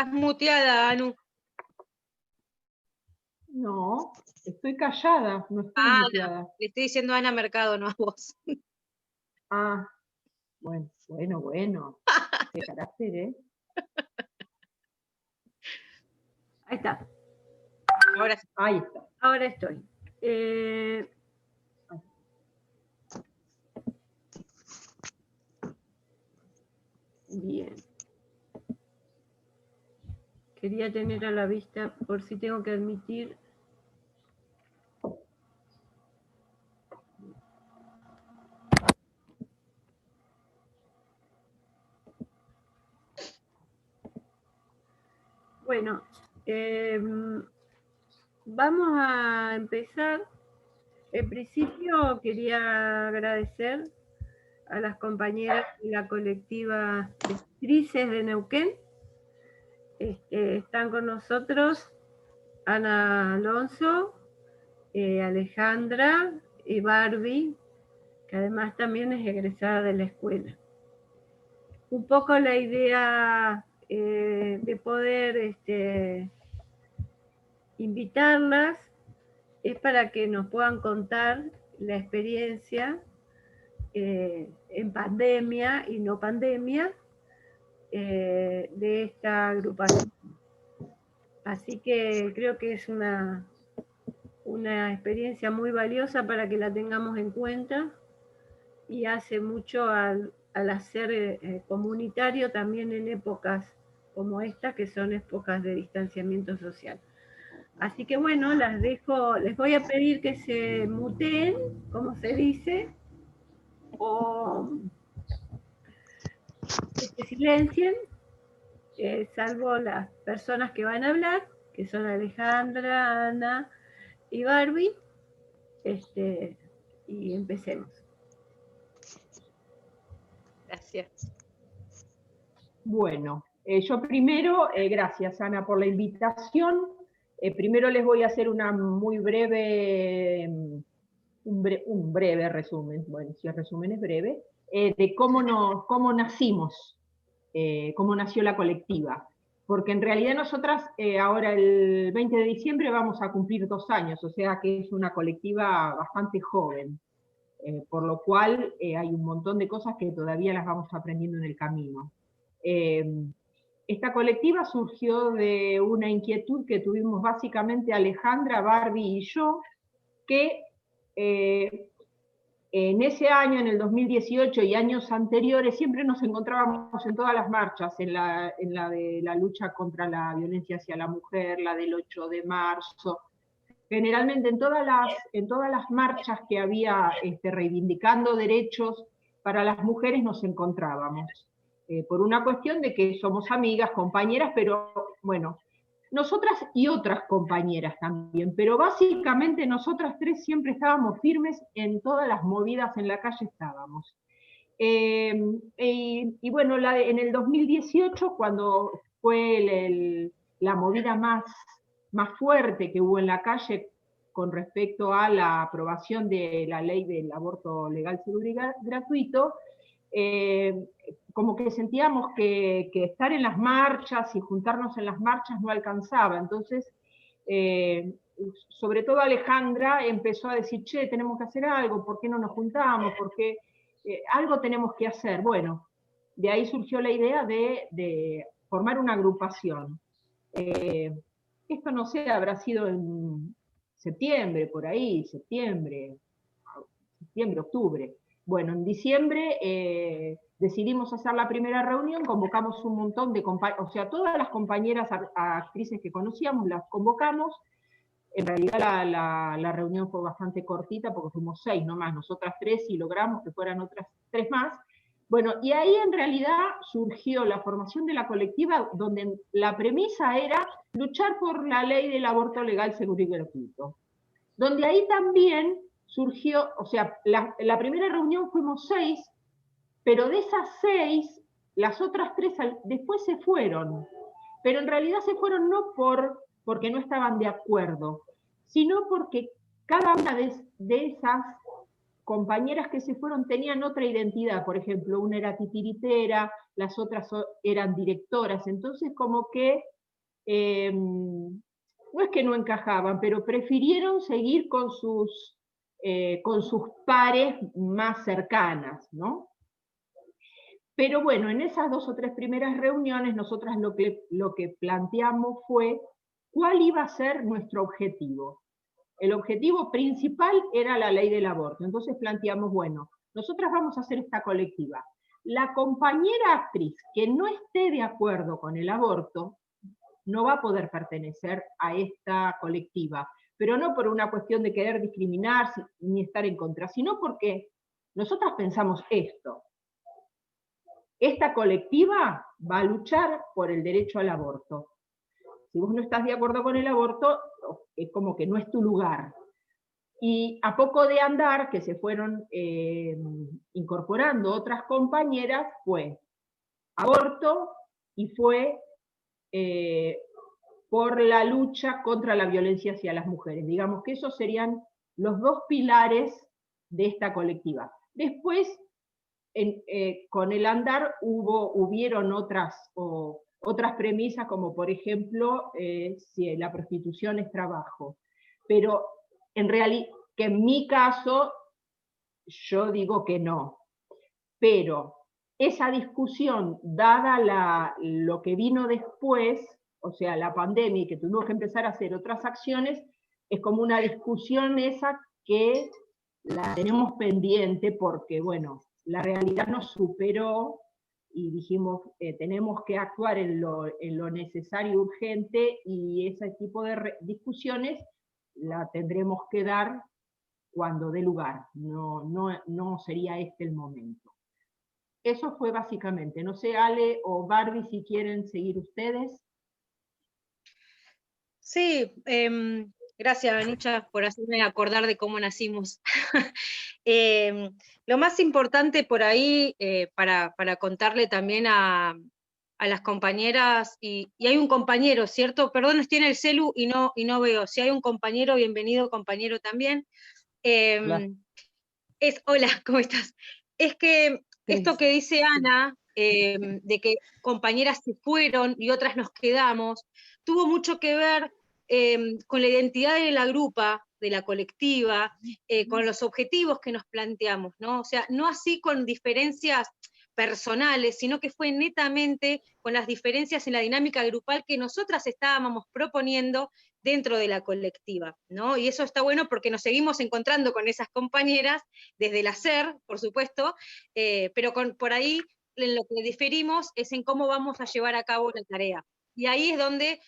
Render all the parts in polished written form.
Estás muteada, Anu. No, estoy callada, no estoy muteada. Le estoy diciendo a Ana Mercado, no a vos. Ah, bueno. Qué carácter, ¿eh? Ahí está. Ahora sí. Ahí está. Ahora estoy. Bien. Quería tener a la vista por si tengo que admitir. Bueno, vamos a empezar. En principio quería agradecer a las compañeras de la colectiva de actrices de Neuquén. Están con nosotros Ana Alonso, Alejandra y Barbie, que además también es egresada de la escuela. Un poco la idea de poder invitarlas es para que nos puedan contar la experiencia en pandemia y no pandemia de esta agrupación. Así que creo que es una experiencia muy valiosa para que la tengamos en cuenta y hace mucho al hacer comunitario también en épocas como esta, que son épocas de distanciamiento social. Así que bueno, las dejo, les voy a pedir que se muteen, como se dice, o que se silencien, salvo las personas que van a hablar, que son Alejandra, Ana y Barbie, y empecemos. Gracias. Bueno, yo primero, gracias Ana por la invitación. Primero les voy a hacer una muy breve, un breve resumen, bueno, si el resumen es breve, de cómo nacimos, cómo nació la colectiva. Porque en realidad nosotras ahora el 20 de diciembre vamos a cumplir 2 años, o sea que es una colectiva bastante joven. Por lo cual hay un montón de cosas que todavía las vamos aprendiendo en el camino. Esta colectiva surgió de una inquietud que tuvimos básicamente Alejandra, Barbie y yo, que en ese año, en el 2018 y años anteriores, siempre nos encontrábamos en todas las marchas, en la de la lucha contra la violencia hacia la mujer, la del 8 de marzo, generalmente en todas las marchas que había reivindicando derechos para las mujeres nos encontrábamos. Por una cuestión de que somos amigas, compañeras, pero bueno, nosotras y otras compañeras también, pero básicamente nosotras tres siempre estábamos firmes en todas las movidas en la calle estábamos. Y bueno, en el 2018, cuando fue la movida más fuerte que hubo en la calle con respecto a la aprobación de la ley del aborto legal, seguro y gratuito, como que sentíamos que estar en las marchas y juntarnos en las marchas no alcanzaba. Entonces, sobre todo Alejandra empezó a decir, che, tenemos que hacer algo, ¿por qué no nos juntamos? ¿Por qué algo tenemos que hacer? Bueno, de ahí surgió la idea de formar una agrupación. Esto no sé, habrá sido en septiembre, por ahí, septiembre, octubre. Bueno, en diciembre decidimos hacer la primera reunión, convocamos un montón de compañeras, o sea, todas las compañeras actrices que conocíamos las convocamos. En realidad la reunión fue bastante cortita porque fuimos 6 nomás, nosotras 3 y logramos que fueran otras 3 más. Bueno, y ahí en realidad surgió la formación de la colectiva donde la premisa era luchar por la ley del aborto legal, seguro y gratuito. Donde ahí también surgió, o sea, la primera reunión fuimos 6, pero de esas 6, las otras 3 después se fueron. Pero en realidad se fueron no porque no estaban de acuerdo, sino porque cada una de esas compañeras que se fueron tenían otra identidad, por ejemplo, una era titiritera, las otras eran directoras, entonces como que no es que no encajaban, pero prefirieron seguir con sus pares más cercanas, ¿no? Pero bueno, en esas 2 o 3 primeras reuniones, nosotras lo que planteamos fue cuál iba a ser nuestro objetivo. El objetivo principal era la ley del aborto. Entonces planteamos, bueno, nosotras vamos a hacer esta colectiva. La compañera actriz que no esté de acuerdo con el aborto no va a poder pertenecer a esta colectiva, pero no por una cuestión de querer discriminar ni estar en contra, sino porque nosotras pensamos esto. Esta colectiva va a luchar por el derecho al aborto. Si vos no estás de acuerdo con el aborto, es como que no es tu lugar. Y a poco de andar, que se fueron incorporando otras compañeras, fue aborto y fue por la lucha contra la violencia hacia las mujeres. Digamos que esos serían los 2 pilares de esta colectiva. Después, con el andar hubieron otras premisas, como por ejemplo, si la prostitución es trabajo. Pero en realidad, que en mi caso, yo digo que no. Pero esa discusión, dada lo que vino después, o sea, la pandemia, y que tuvimos que empezar a hacer otras acciones, es como una discusión esa que la tenemos pendiente porque, bueno, la realidad nos superó y dijimos, tenemos que actuar en lo necesario y urgente, y ese tipo de discusiones la tendremos que dar cuando dé lugar, no sería este el momento. Eso fue básicamente. No sé, Ale o Barbie, si quieren seguir ustedes. Sí, gracias, Anucha, por hacerme acordar de cómo nacimos. Lo más importante por ahí, para contarle también a las compañeras, y hay un compañero, ¿cierto? Perdón, estoy en el celu y no veo. Si hay un compañero, bienvenido, compañero también. Hola. Hola, ¿cómo estás? Es que esto que dice Ana, de que compañeras se fueron y otras nos quedamos, tuvo mucho que ver con la identidad de la grupa, de la colectiva, con los objetivos que nos planteamos, ¿no? O sea, no así con diferencias personales, sino que fue netamente con las diferencias en la dinámica grupal que nosotras estábamos proponiendo dentro de la colectiva, ¿no? Y eso está bueno porque nos seguimos encontrando con esas compañeras desde el hacer, por supuesto, pero por ahí en lo que diferimos es en cómo vamos a llevar a cabo la tarea. Y ahí es donde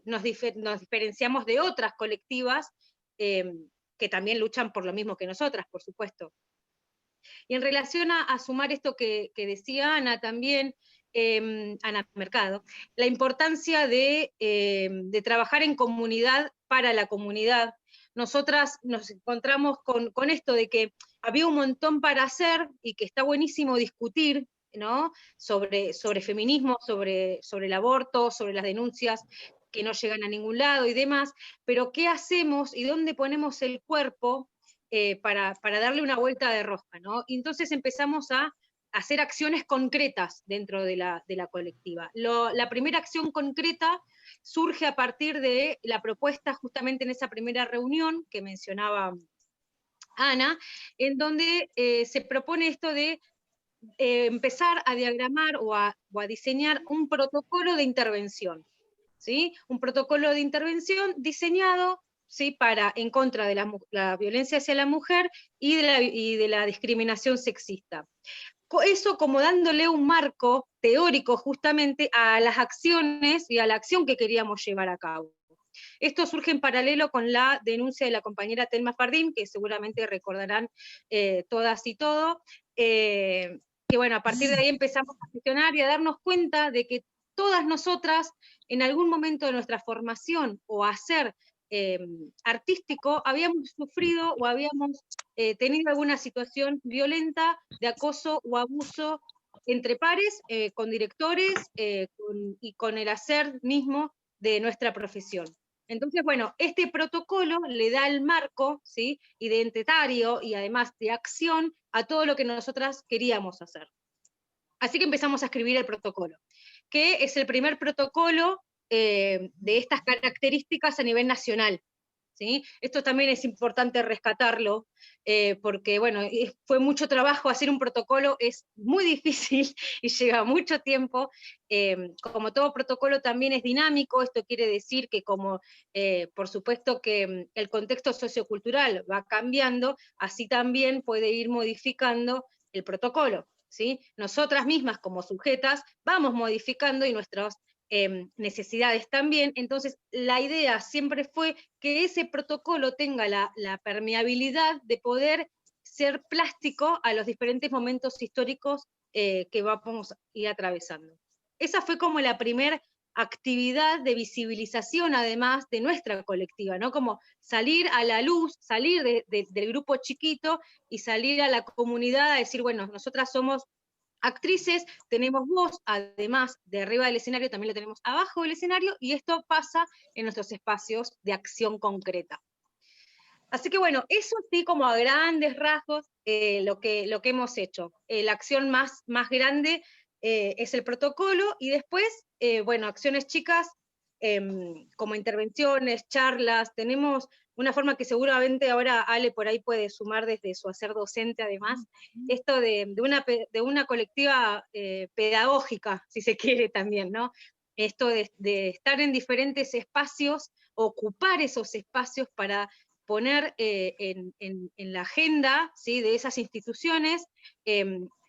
nos diferenciamos de otras colectivas que también luchan por lo mismo que nosotras, por supuesto. Y en relación a sumar esto que decía Ana también, Ana Mercado, la importancia de trabajar en comunidad para la comunidad. Nosotras nos encontramos con esto de que había un montón para hacer y que está buenísimo discutir, ¿no? sobre feminismo, sobre el aborto, sobre las denuncias que no llegan a ningún lado y demás, pero ¿qué hacemos y dónde ponemos el cuerpo para darle una vuelta de rosca, ¿no? Y entonces empezamos a hacer acciones concretas dentro de la colectiva. La primera acción concreta surge a partir de la propuesta justamente en esa primera reunión que mencionaba Ana, en donde se propone esto de empezar a diagramar o a diseñar un protocolo de intervención, ¿sí? Un protocolo de intervención diseñado, ¿sí? En contra de la violencia hacia la mujer y de la discriminación sexista. Eso como dándole un marco teórico justamente a las acciones y a la acción que queríamos llevar a cabo. Esto surge en paralelo con la denuncia de la compañera Telma Fardín, que seguramente recordarán todas y todo, que bueno, a partir de ahí empezamos a gestionar y a darnos cuenta de que todas nosotras, en algún momento de nuestra formación o hacer artístico, habíamos sufrido o habíamos tenido alguna situación violenta de acoso o abuso entre pares, con directores y con el hacer mismo de nuestra profesión. Entonces, bueno, este protocolo le da el marco, ¿sí?, identitario y además de acción a todo lo que nosotras queríamos hacer. Así que empezamos a escribir el protocolo, que es el primer protocolo de estas características a nivel nacional. ¿Sí? Esto también es importante rescatarlo, porque bueno, fue mucho trabajo hacer un protocolo, es muy difícil y lleva mucho tiempo. Como todo protocolo también es dinámico, esto quiere decir que como por supuesto que el contexto sociocultural va cambiando, así también puede ir modificando el protocolo. ¿Sí? Nosotras mismas como sujetas vamos modificando y nuestras necesidades también, entonces la idea siempre fue que ese protocolo tenga la permeabilidad de poder ser plástico a los diferentes momentos históricos que vamos a ir atravesando. Esa fue como la primera actividad de visibilización, además de nuestra colectiva, ¿no? Como salir a la luz, salir del grupo chiquito y salir a la comunidad a decir, bueno, nosotras somos actrices, tenemos voz, además de arriba del escenario, también lo tenemos abajo del escenario, y esto pasa en nuestros espacios de acción concreta. Así que bueno, eso sí, como a grandes rasgos, lo que hemos hecho. La acción más grande es el protocolo, y después, bueno, acciones chicas, como intervenciones, charlas, tenemos una forma que seguramente ahora Ale por ahí puede sumar desde su hacer docente además, esto de una colectiva pedagógica, si se quiere también, ¿no? Esto de estar en diferentes espacios, ocupar esos espacios para poner en la agenda, ¿sí?, de esas instituciones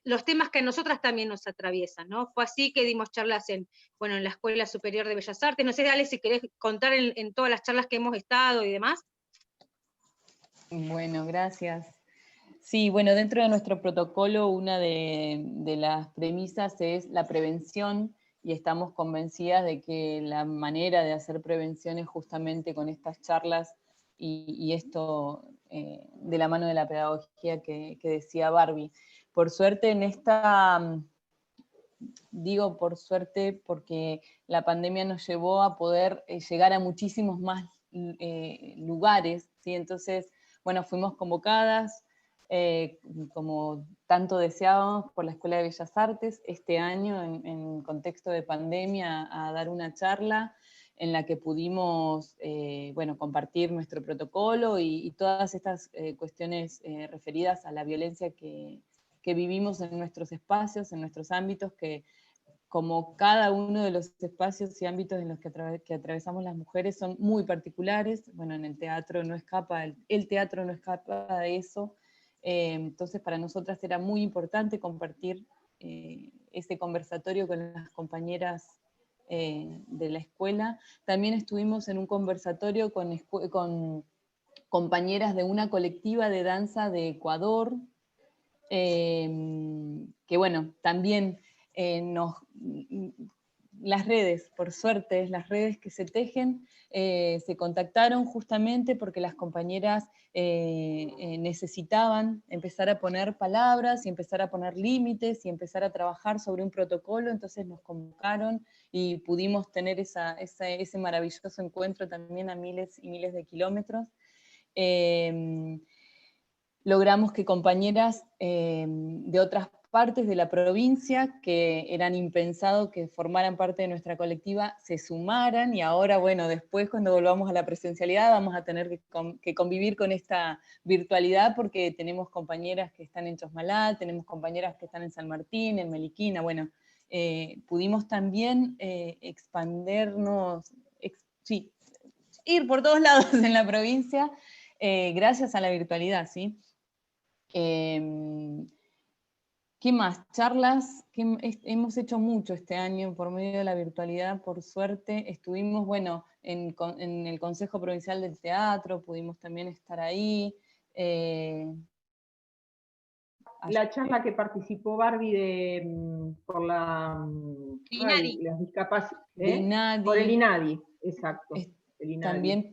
los temas que a nosotras también nos atraviesan, ¿no? Fue así que dimos charlas en la Escuela Superior de Bellas Artes. No sé, Ale, si querés contar en todas las charlas que hemos estado y demás. Bueno, gracias. Sí, bueno, dentro de nuestro protocolo una de las premisas es la prevención, y estamos convencidas de que la manera de hacer prevención es justamente con estas charlas y esto de la mano de la pedagogía que decía Barbie. Por suerte en esta, digo por suerte porque la pandemia nos llevó a poder llegar a muchísimos más lugares, ¿sí? Entonces, bueno, fuimos convocadas, como tanto deseábamos, por la Escuela de Bellas Artes este año en contexto de pandemia a dar una charla en la que pudimos bueno, compartir nuestro protocolo y todas estas cuestiones referidas a la violencia que vivimos en nuestros espacios, en nuestros ámbitos, que como cada uno de los espacios y ámbitos en los que atravesamos las mujeres son muy particulares. Bueno, en el teatro no escapa, el teatro no escapa de eso. Entonces para nosotras era muy importante compartir ese conversatorio con las compañeras de la escuela. También estuvimos en un conversatorio con compañeras de una colectiva de danza de Ecuador, que bueno, también las redes, por suerte, las redes que se tejen, se contactaron justamente porque las compañeras necesitaban empezar a poner palabras y empezar a poner límites y empezar a trabajar sobre un protocolo, entonces nos convocaron y pudimos tener ese maravilloso encuentro también a miles y miles de kilómetros. Logramos que compañeras de otras partes de la provincia, que eran impensado que formaran parte de nuestra colectiva, se sumaran, y ahora, bueno, después cuando volvamos a la presencialidad vamos a tener que convivir con esta virtualidad, porque tenemos compañeras que están en Chosmalal, tenemos compañeras que están en San Martín, en Meliquina, bueno, pudimos también expandernos, sí, ir por todos lados en la provincia, gracias a la virtualidad, ¿sí? ¿Qué más? Charlas, que hemos hecho mucho este año por medio de la virtualidad, por suerte. Estuvimos, bueno, en el Consejo Provincial del Teatro, pudimos también estar ahí. La charla que participó Barbie por INADI. las discapacidades, INADI, por el INADI, exacto. El INADI. También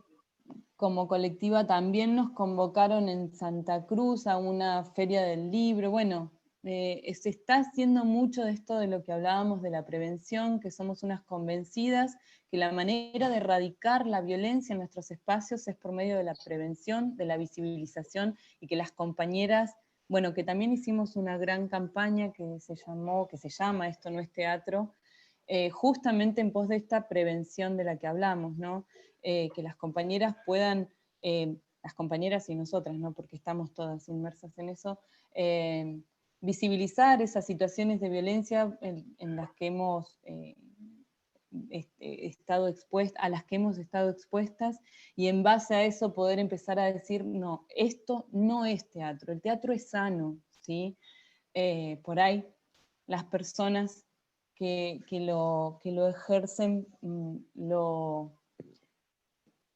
como colectiva también nos convocaron en Santa Cruz a una feria del libro. Bueno, se está haciendo mucho de esto de lo que hablábamos de la prevención, que somos unas convencidas que la manera de erradicar la violencia en nuestros espacios es por medio de la prevención, de la visibilización, y que las compañeras, bueno, que también hicimos una gran campaña que se llama Esto no es teatro, justamente en pos de esta prevención de la que hablamos, ¿no? Que las compañeras puedan, las compañeras y nosotras, ¿no? Porque estamos todas inmersas en eso, visibilizar esas situaciones de violencia en las que hemos estado expuestas, a las que hemos estado expuestas, y en base a eso poder empezar a decir, no, esto no es teatro, el teatro es sano, ¿sí? Por ahí las personas que lo ejercen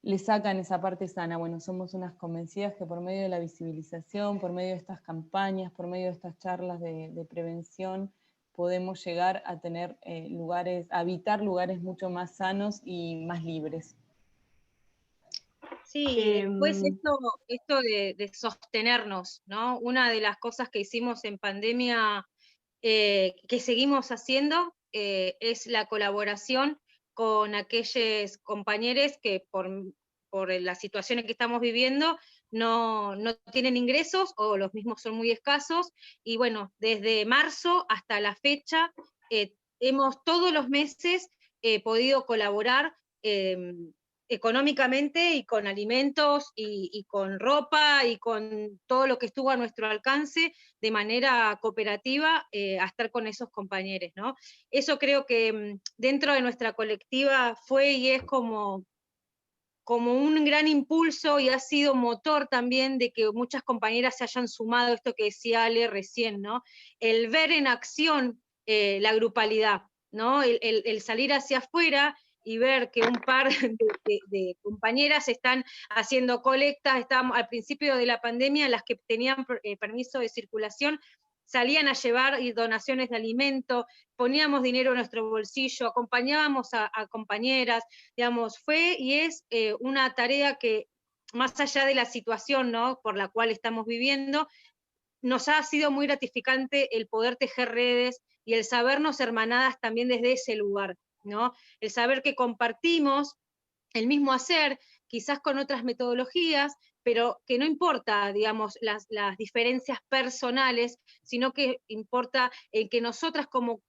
le sacan esa parte sana. Bueno, somos unas convencidas que por medio de la visibilización, por medio de estas campañas, por medio de estas charlas de prevención, podemos llegar a tener a habitar lugares mucho más sanos y más libres. Sí, después esto de sostenernos, ¿no? Una de las cosas que hicimos en pandemia, que seguimos haciendo, es la colaboración con aquellos compañeros que por las situaciones que estamos viviendo no tienen ingresos o los mismos son muy escasos, y bueno, desde marzo hasta la fecha hemos todos los meses podido colaborar económicamente y con alimentos y con ropa y con todo lo que estuvo a nuestro alcance de manera cooperativa a estar con esos compañeros, ¿no? Eso creo que dentro de nuestra colectiva fue y es como un gran impulso, y ha sido motor también de que muchas compañeras se hayan sumado a esto que decía Ale recién, ¿no? El ver en acción la grupalidad, ¿no? El salir hacia afuera y ver que un par de compañeras están haciendo colectas. Estábamos al principio de la pandemia, las que tenían permiso de circulación salían a llevar donaciones de alimento, poníamos dinero en nuestro bolsillo, acompañábamos a compañeras, digamos, fue y es una tarea que, más allá de la situación, ¿no?, por la cual estamos viviendo, nos ha sido muy gratificante el poder tejer redes y el sabernos hermanadas también desde ese lugar, ¿no? El saber que compartimos el mismo hacer, quizás con otras metodologías, pero que no importa, digamos, las diferencias personales, sino que importa el que nosotras como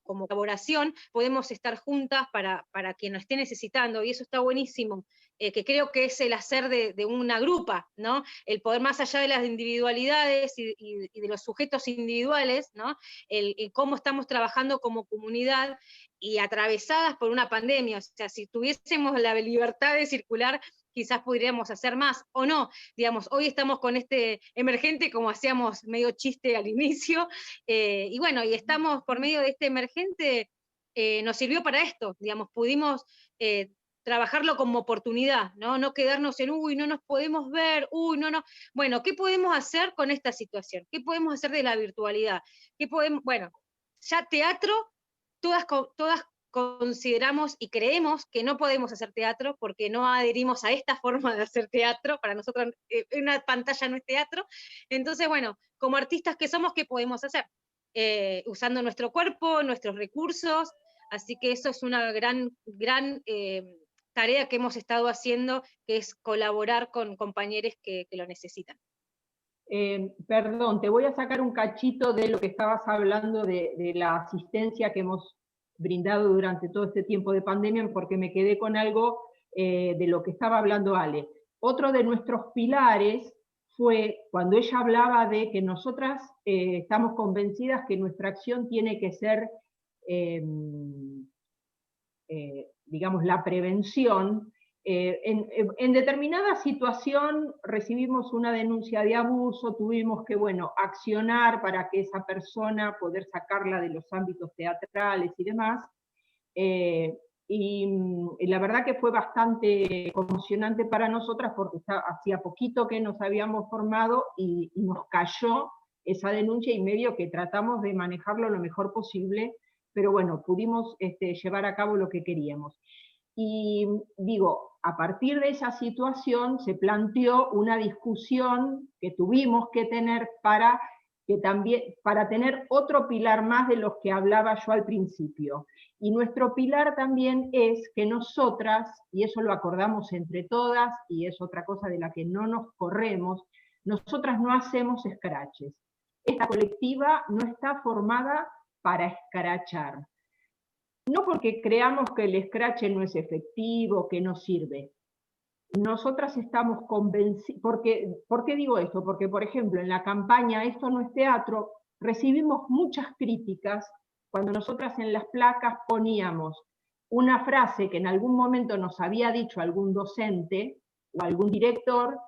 colaboración podemos estar juntas para quien nos esté necesitando, y eso está buenísimo, que creo que es el hacer de una grupa, ¿no? El poder, más allá de las individualidades y de los sujetos individuales, ¿no? El cómo estamos trabajando como comunidad y atravesadas por una pandemia. O sea, si tuviésemos la libertad de circular, quizás podríamos hacer más, o no. Digamos, hoy estamos con este emergente, como hacíamos medio chiste al inicio, y bueno, y estamos por medio de este emergente, nos sirvió para esto, digamos, pudimos trabajarlo como oportunidad, ¿no? No quedarnos en, uy, no nos podemos ver, uy, no. Bueno, ¿qué podemos hacer con esta situación? ¿Qué podemos hacer de la virtualidad? ¿Qué podemos? Bueno, ya teatro, todas consideramos y creemos que no podemos hacer teatro porque no adherimos a esta forma de hacer teatro. Para nosotros una pantalla no es teatro. Entonces, bueno, como artistas que somos, ¿qué podemos hacer? Usando nuestro cuerpo, nuestros recursos, así que eso es una gran tarea que hemos estado haciendo, que es colaborar con compañeros que lo necesitan. Perdón, te voy a sacar un cachito de lo que estabas hablando de la asistencia que hemos brindado durante todo este tiempo de pandemia, porque me quedé con algo de lo que estaba hablando Ale. Otro de nuestros pilares fue cuando ella hablaba de que nosotras estamos convencidas que nuestra acción tiene que ser, digamos, la prevención. En determinada situación recibimos una denuncia de abuso, tuvimos que, bueno, accionar para que esa persona, poder sacarla de los ámbitos teatrales y demás, y la verdad que fue bastante conmocionante para nosotras, porque hacía poquito que nos habíamos formado y nos cayó esa denuncia, y medio que tratamos de manejarlo lo mejor posible, pero bueno, pudimos llevar a cabo lo que queríamos. Y digo, a partir de esa situación se planteó una discusión que tuvimos que tener para que también, para tener otro pilar más de los que hablaba yo al principio. Y nuestro pilar también es que nosotras, y eso lo acordamos entre todas, y es otra cosa de la que no nos corremos, nosotras no hacemos escraches. Esta colectiva no está formada para escrachar. No porque creamos que el escrache no es efectivo, que no sirve. Nosotras estamos convencidas, ¿por qué digo esto? Porque, por ejemplo, en la campaña Esto no es teatro, recibimos muchas críticas cuando nosotras en las placas poníamos una frase que en algún momento nos había dicho algún docente o algún director,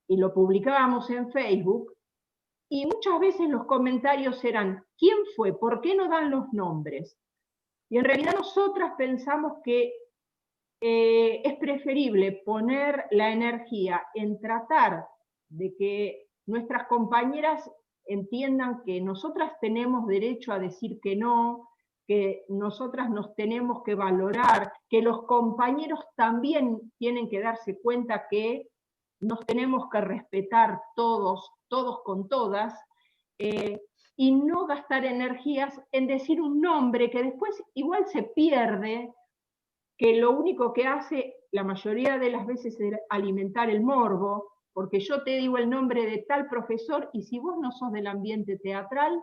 y lo publicábamos en Facebook, y muchas veces los comentarios eran, ¿quién fue? ¿Por qué no dan los nombres? Y en realidad nosotras pensamos que es preferible poner la energía en tratar de que nuestras compañeras entiendan que nosotras tenemos derecho a decir que no, que nosotras nos tenemos que valorar, que los compañeros también tienen que darse cuenta que nos tenemos que respetar todos, todos con todas, y no gastar energías en decir un nombre que después igual se pierde, que lo único que hace la mayoría de las veces es alimentar el morbo, porque yo te digo el nombre de tal profesor y si vos no sos del ambiente teatral,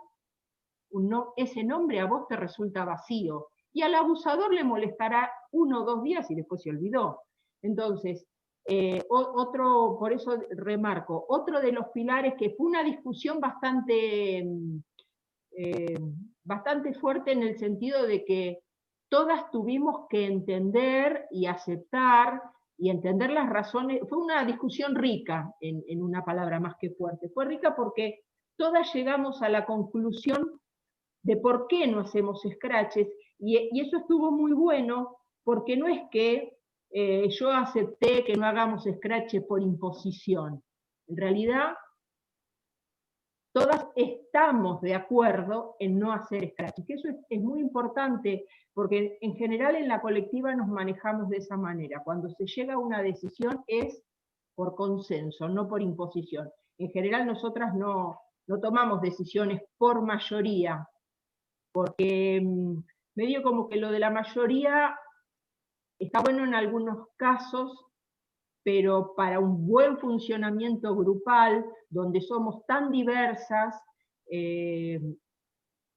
ese nombre a vos te resulta vacío. Y al abusador le molestará 1 o 2 días y después se olvidó. Entonces, por eso remarco, otro de los pilares que fue una discusión bastante fuerte en el sentido de que todas tuvimos que entender y aceptar y entender las razones. Fue una discusión rica, en una palabra más que fuerte. Fue rica porque todas llegamos a la conclusión de por qué no hacemos scratches, y eso estuvo muy bueno, porque no es que yo acepté que no hagamos scratches por imposición. En realidad, todas estamos de acuerdo en no hacer scratches, que eso es muy importante, porque en general en la colectiva nos manejamos de esa manera. Cuando se llega a una decisión es por consenso, no por imposición. En general nosotras no tomamos decisiones por mayoría, porque medio como que lo de la mayoría está bueno en algunos casos, pero para un buen funcionamiento grupal, donde somos tan diversas,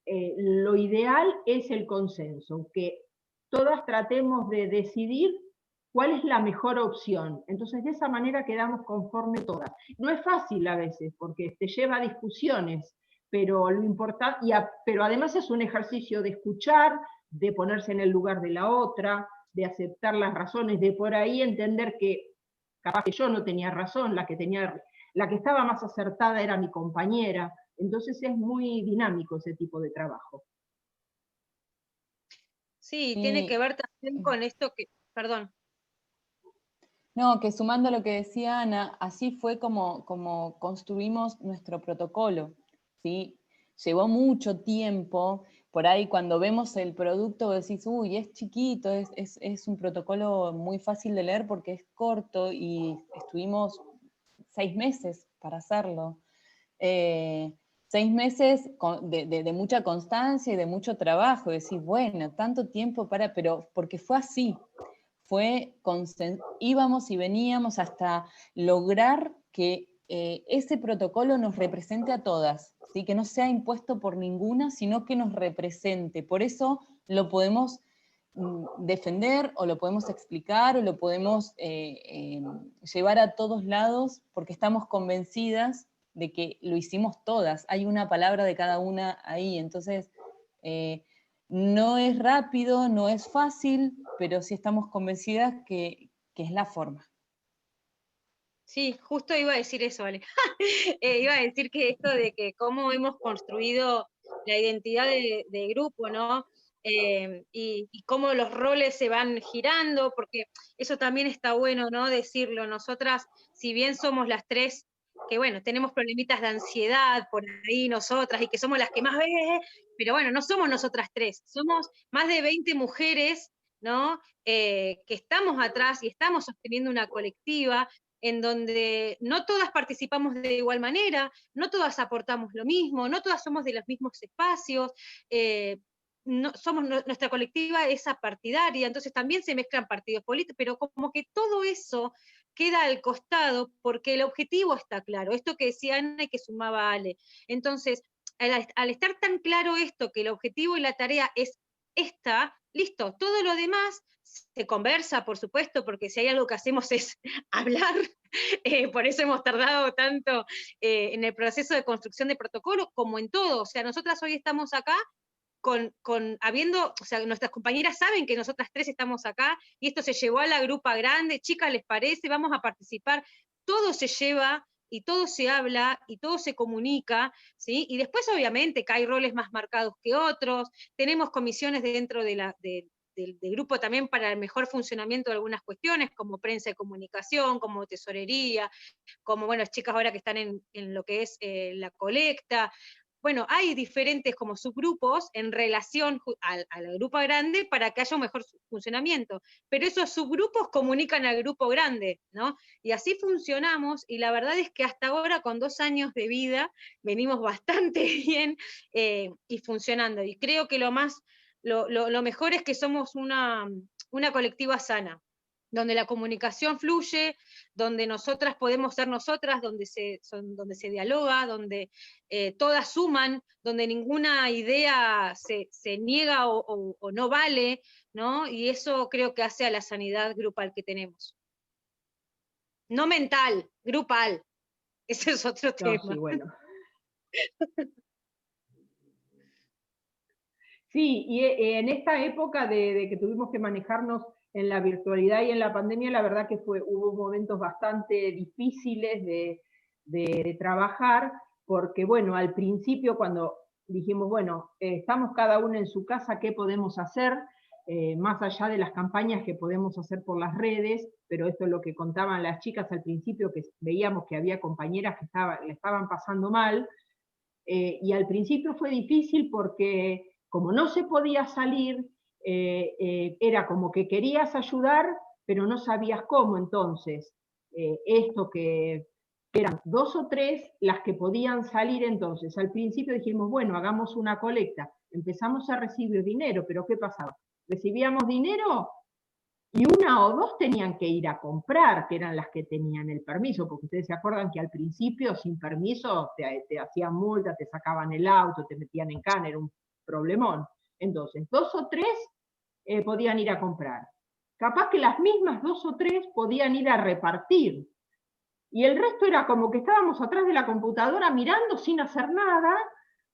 lo ideal es el consenso, que todas tratemos de decidir cuál es la mejor opción. Entonces de esa manera quedamos conforme todas. No es fácil a veces, porque te lleva a discusiones, pero lo importante, pero además es un ejercicio de escuchar, de ponerse en el lugar de la otra, de aceptar las razones, de por ahí entender que capaz que yo no tenía razón, la que estaba más acertada era mi compañera. Entonces es muy dinámico ese tipo de trabajo. Sí, tiene que ver también con esto que, perdón. No, que sumando a lo que decía Ana, así fue como construimos nuestro protocolo, ¿sí? Llevó mucho tiempo, por ahí cuando vemos el producto decís, uy, es chiquito, es un protocolo muy fácil de leer porque es corto y estuvimos 6 meses para hacerlo. 6 meses de mucha constancia y de mucho trabajo, decís, bueno, tanto tiempo pero porque fue así. Íbamos y veníamos hasta lograr que ese protocolo nos represente a todas, ¿sí? Que no sea impuesto por ninguna, sino que nos represente. Por eso lo podemos defender, o lo podemos explicar, o lo podemos llevar a todos lados, porque estamos convencidas de que lo hicimos todas. Hay una palabra de cada una ahí, entonces no es rápido, no es fácil, pero sí estamos convencidas que es la forma. Sí, justo iba a decir eso, Ale. Iba a decir que esto de que cómo hemos construido la identidad de grupo, ¿no? Y cómo los roles se van girando, porque eso también está bueno, ¿no? Decirlo. Nosotras, si bien somos las tres, que bueno, tenemos problemitas de ansiedad por ahí nosotras, y que somos las que más pero bueno, no somos nosotras tres, somos más de 20 mujeres, ¿no? Que estamos atrás y estamos sosteniendo una colectiva, en donde no todas participamos de igual manera, no todas aportamos lo mismo, no todas somos de los mismos espacios, nuestra colectiva es apartidaria, entonces también se mezclan partidos políticos, pero como que todo eso queda al costado porque el objetivo está claro, esto que decía Ana y que sumaba Ale. Entonces, al estar tan claro esto, que el objetivo y la tarea es esta, listo, todo lo demás se conversa, por supuesto, porque si hay algo que hacemos es hablar, por eso hemos tardado tanto en el proceso de construcción de protocolo, como en todo. O sea, nosotras hoy estamos acá o sea, nuestras compañeras saben que nosotras tres estamos acá, y esto se llevó a la grupa grande, chicas, ¿les parece? Vamos a participar, todo se lleva, y todo se habla, y todo se comunica, ¿sí? Y después, obviamente, que hay roles más marcados que otros, tenemos comisiones dentro del grupo también para el mejor funcionamiento de algunas cuestiones, como prensa y comunicación, como tesorería, como, bueno, chicas ahora que están en lo que es la colecta. Bueno, hay diferentes como subgrupos en relación al grupo grande para que haya un mejor funcionamiento, pero esos subgrupos comunican al grupo grande, ¿no? Y así funcionamos, y la verdad es que hasta ahora, con 2 años de vida, venimos bastante bien y funcionando, y creo que lo mejor es que somos una colectiva sana, donde la comunicación fluye, donde nosotras podemos ser nosotras, donde se dialoga, donde todas suman, donde ninguna idea se niega o no vale, ¿no? Y eso creo que hace a la sanidad grupal que tenemos. No mental, grupal. Ese es otro tema. Sí, bueno. Sí, y en esta época de que tuvimos que manejarnos en la virtualidad y en la pandemia, la verdad que hubo momentos bastante difíciles de trabajar, porque bueno, al principio cuando dijimos, bueno, estamos cada uno en su casa, ¿qué podemos hacer? Más allá de las campañas que podemos hacer por las redes, pero esto es lo que contaban las chicas al principio, que veíamos que había compañeras que le estaban pasando mal, y al principio fue difícil porque como no se podía salir, era como que querías ayudar, pero no sabías cómo. Entonces, esto que eran 2 o 3 las que podían salir, entonces al principio dijimos, bueno, hagamos una colecta. Empezamos a recibir dinero, pero ¿qué pasaba? Recibíamos dinero y 1 o 2 tenían que ir a comprar, que eran las que tenían el permiso, porque ustedes se acuerdan que al principio, sin permiso, te hacían multa, te sacaban el auto, te metían en cana, era un problemón. Entonces, 2 o 3 podían ir a comprar. Capaz que las mismas 2 o 3 podían ir a repartir. Y el resto era como que estábamos atrás de la computadora mirando sin hacer nada,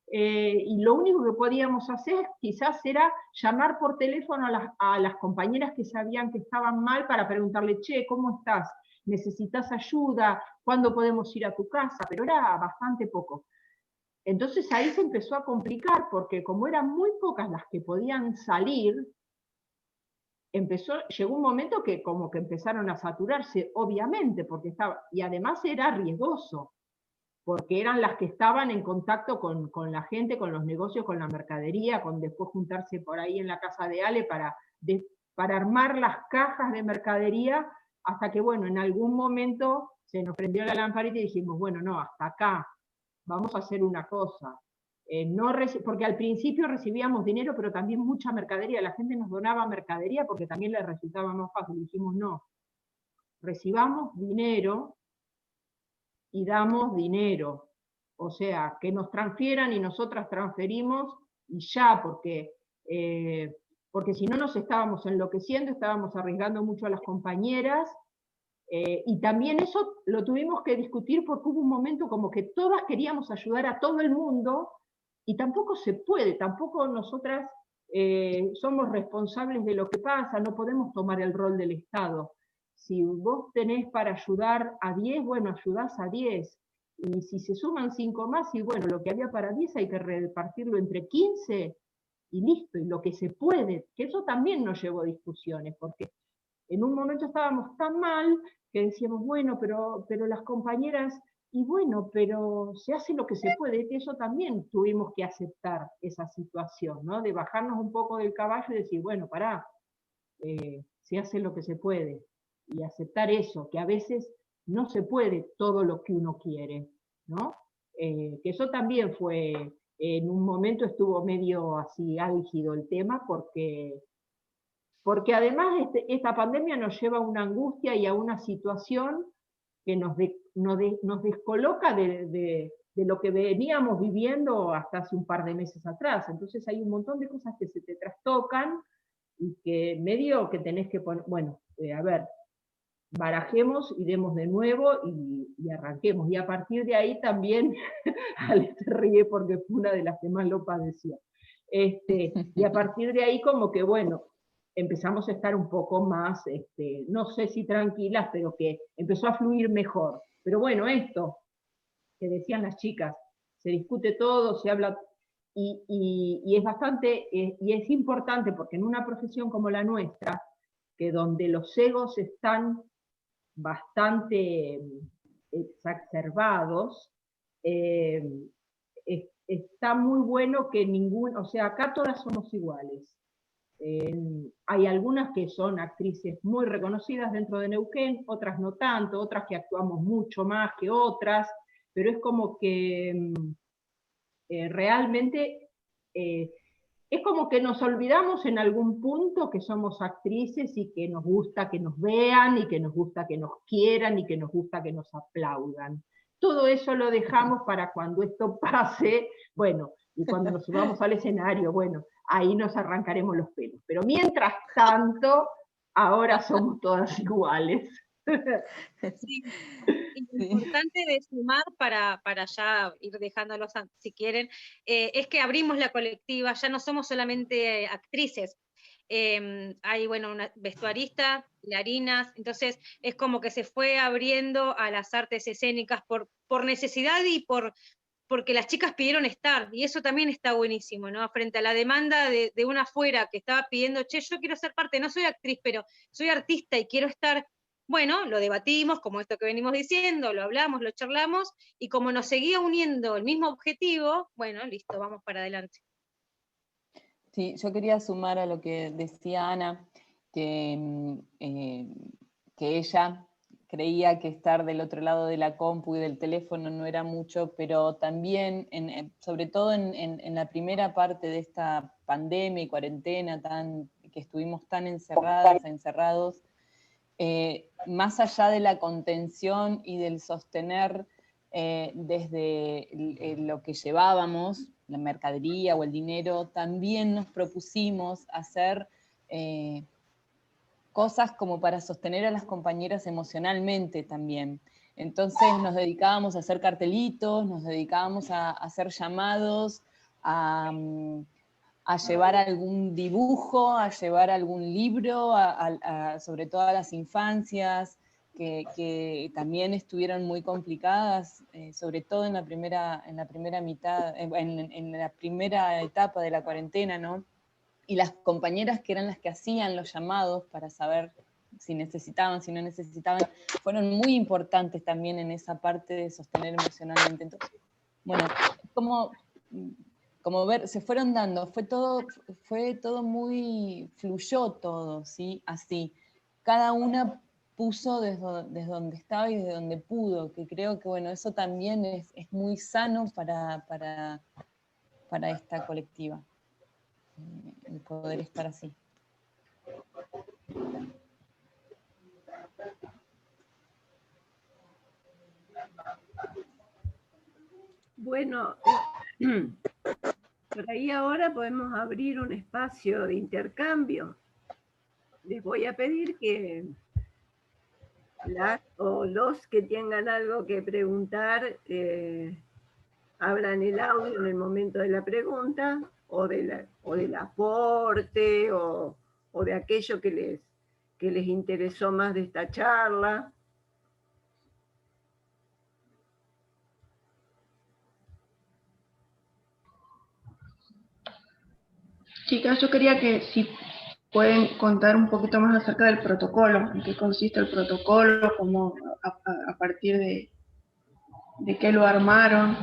y lo único que podíamos hacer quizás era llamar por teléfono a las compañeras que sabían que estaban mal para preguntarle, che, ¿cómo estás? ¿Necesitas ayuda? ¿Cuándo podemos ir a tu casa? Pero era bastante poco. Entonces ahí se empezó a complicar, porque como eran muy pocas las que podían salir, llegó un momento que como que empezaron a saturarse, obviamente, porque y además era riesgoso, porque eran las que estaban en contacto con la gente, con los negocios, con la mercadería, con después juntarse por ahí en la casa de Ale para armar las cajas de mercadería, hasta que, bueno, en algún momento se nos prendió la lamparita y dijimos, bueno, no, hasta acá, vamos a hacer una cosa. Porque al principio recibíamos dinero, pero también mucha mercadería, la gente nos donaba mercadería porque también les resultaba más fácil. Dijimos, no, recibamos dinero y damos dinero, o sea, que nos transfieran y nosotras transferimos y ya, porque si no nos estábamos enloqueciendo, estábamos arriesgando mucho a las compañeras, y también eso lo tuvimos que discutir porque hubo un momento como que todas queríamos ayudar a todo el mundo, y tampoco se puede, tampoco nosotras somos responsables de lo que pasa, no podemos tomar el rol del Estado. Si vos tenés para ayudar a 10, bueno, ayudás a 10. Y si se suman 5 más, y bueno, lo que había para 10 hay que repartirlo entre 15 y listo, y lo que se puede, que eso también nos llevó a discusiones, porque en un momento estábamos tan mal que decíamos, bueno, pero las compañeras, y bueno, pero se hace lo que se puede, que eso también tuvimos que aceptar esa situación, ¿no? De bajarnos un poco del caballo y decir, bueno, pará, se hace lo que se puede, y aceptar eso, que a veces no se puede todo lo que uno quiere, ¿no? Que eso también fue, en un momento estuvo medio así álgido el tema, porque además esta pandemia nos lleva a una angustia y a una situación que nos descoloca de lo que veníamos viviendo hasta hace un par de meses atrás. Entonces hay un montón de cosas que se te trastocan y que medio que tenés que poner, bueno, a ver, barajemos y demos de nuevo y arranquemos. Y a partir de ahí también, Ale se ríe porque fue una de las que más lo padecía. Y a partir de ahí como que, bueno, empezamos a estar un poco más, no sé si tranquilas, pero que empezó a fluir mejor. Pero bueno, esto que decían las chicas, se discute todo, se habla, y es bastante, y es importante porque en una profesión como la nuestra, que donde los egos están bastante exacerbados, está muy bueno que o sea, acá todas somos iguales. Hay algunas que son actrices muy reconocidas dentro de Neuquén, otras no tanto, otras que actuamos mucho más que otras, pero es como que realmente es como que nos olvidamos en algún punto que somos actrices y que nos gusta que nos vean y que nos gusta que nos quieran y que nos gusta que nos aplaudan. Todo eso lo dejamos para cuando esto pase, bueno, y cuando nos subamos al escenario, bueno, ahí nos arrancaremos los pelos. Pero mientras tanto, ahora somos todas iguales. Sí. Y lo importante de sumar para ya ir dejándolos si quieren, es que abrimos la colectiva, ya no somos solamente actrices. Hay, bueno, una vestuarista, bailarinas, entonces es como que se fue abriendo a las artes escénicas por necesidad y porque las chicas pidieron estar, y eso también está buenísimo, ¿no? Frente a la demanda de una afuera que estaba pidiendo, che, yo quiero ser parte, no soy actriz, pero soy artista y quiero estar. Bueno, lo debatimos, como esto que venimos diciendo, lo hablamos, lo charlamos, y como nos seguía uniendo el mismo objetivo, bueno, listo, vamos para adelante. Sí, yo quería sumar a lo que decía Ana, que ella creía que estar del otro lado de la compu y del teléfono no era mucho, pero también, sobre todo en la primera parte de esta pandemia y cuarentena, que estuvimos tan encerrados, más allá de la contención y del sostener desde lo que llevábamos, la mercadería o el dinero, también nos propusimos hacer cosas como para sostener a las compañeras emocionalmente también. Entonces nos dedicábamos a hacer cartelitos, nos dedicábamos a hacer llamados, a llevar algún dibujo, a llevar algún libro, sobre todo a las infancias, que también estuvieron muy complicadas, sobre todo en la primera mitad, en la primera etapa de la cuarentena, ¿no? Y las compañeras que eran las que hacían los llamados para saber si necesitaban, si no necesitaban, fueron muy importantes también en esa parte de sostener emocionalmente. Entonces, bueno, como ver, se fueron dando, fue todo muy, fluyó todo, ¿sí? Así. Cada una puso desde donde estaba y desde donde pudo, que creo que, bueno, eso también es muy sano para esta colectiva, el poder estar así. Bueno, por ahí ahora podemos abrir un espacio de intercambio. Les voy a pedir que las o los que tengan algo que preguntar abran el audio en el momento de la pregunta o del aporte o de aquello que les interesó más de esta charla. Chicas, yo quería que si pueden contar un poquito más acerca del protocolo, en qué consiste el protocolo, cómo a partir de qué lo armaron.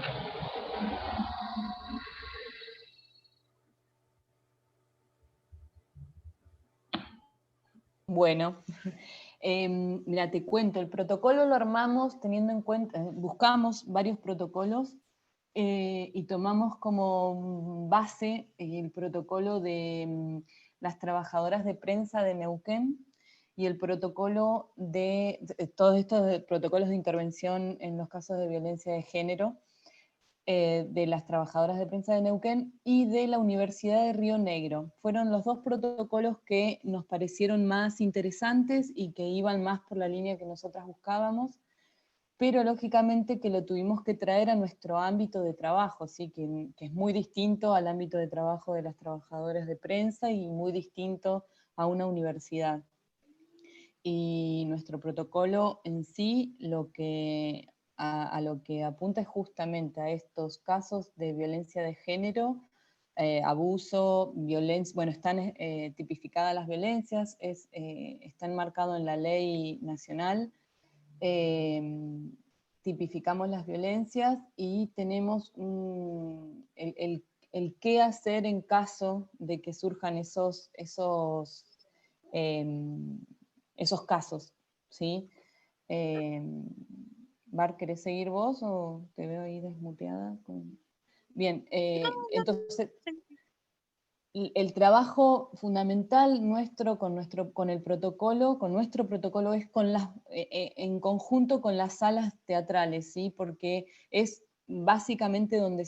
Bueno, Mira, te cuento, el protocolo lo armamos teniendo en cuenta, buscamos varios protocolos y tomamos como base el protocolo de las trabajadoras de prensa de Neuquén y el protocolo de todos estos protocolos de intervención en los casos de violencia de género de las trabajadoras de prensa de Neuquén y de la Universidad de Río Negro. Fueron los dos protocolos que nos parecieron más interesantes y que iban más por la línea que nosotras buscábamos, pero lógicamente que lo tuvimos que traer a nuestro ámbito de trabajo, ¿sí? que es muy distinto al ámbito de trabajo de las trabajadoras de prensa y muy distinto a una universidad. Y nuestro protocolo en sí a lo que apunta es justamente a estos casos de violencia de género, abuso, violencia, bueno, están tipificadas las violencias, está enmarcado en la ley nacional, tipificamos las violencias y tenemos el qué hacer en caso de que surjan esos casos, ¿sí? Bar, ¿querés seguir vos o te veo ahí desmuteada? Bien, entonces el trabajo fundamental nuestro con nuestro protocolo es en conjunto con las salas teatrales, ¿sí? Porque es básicamente donde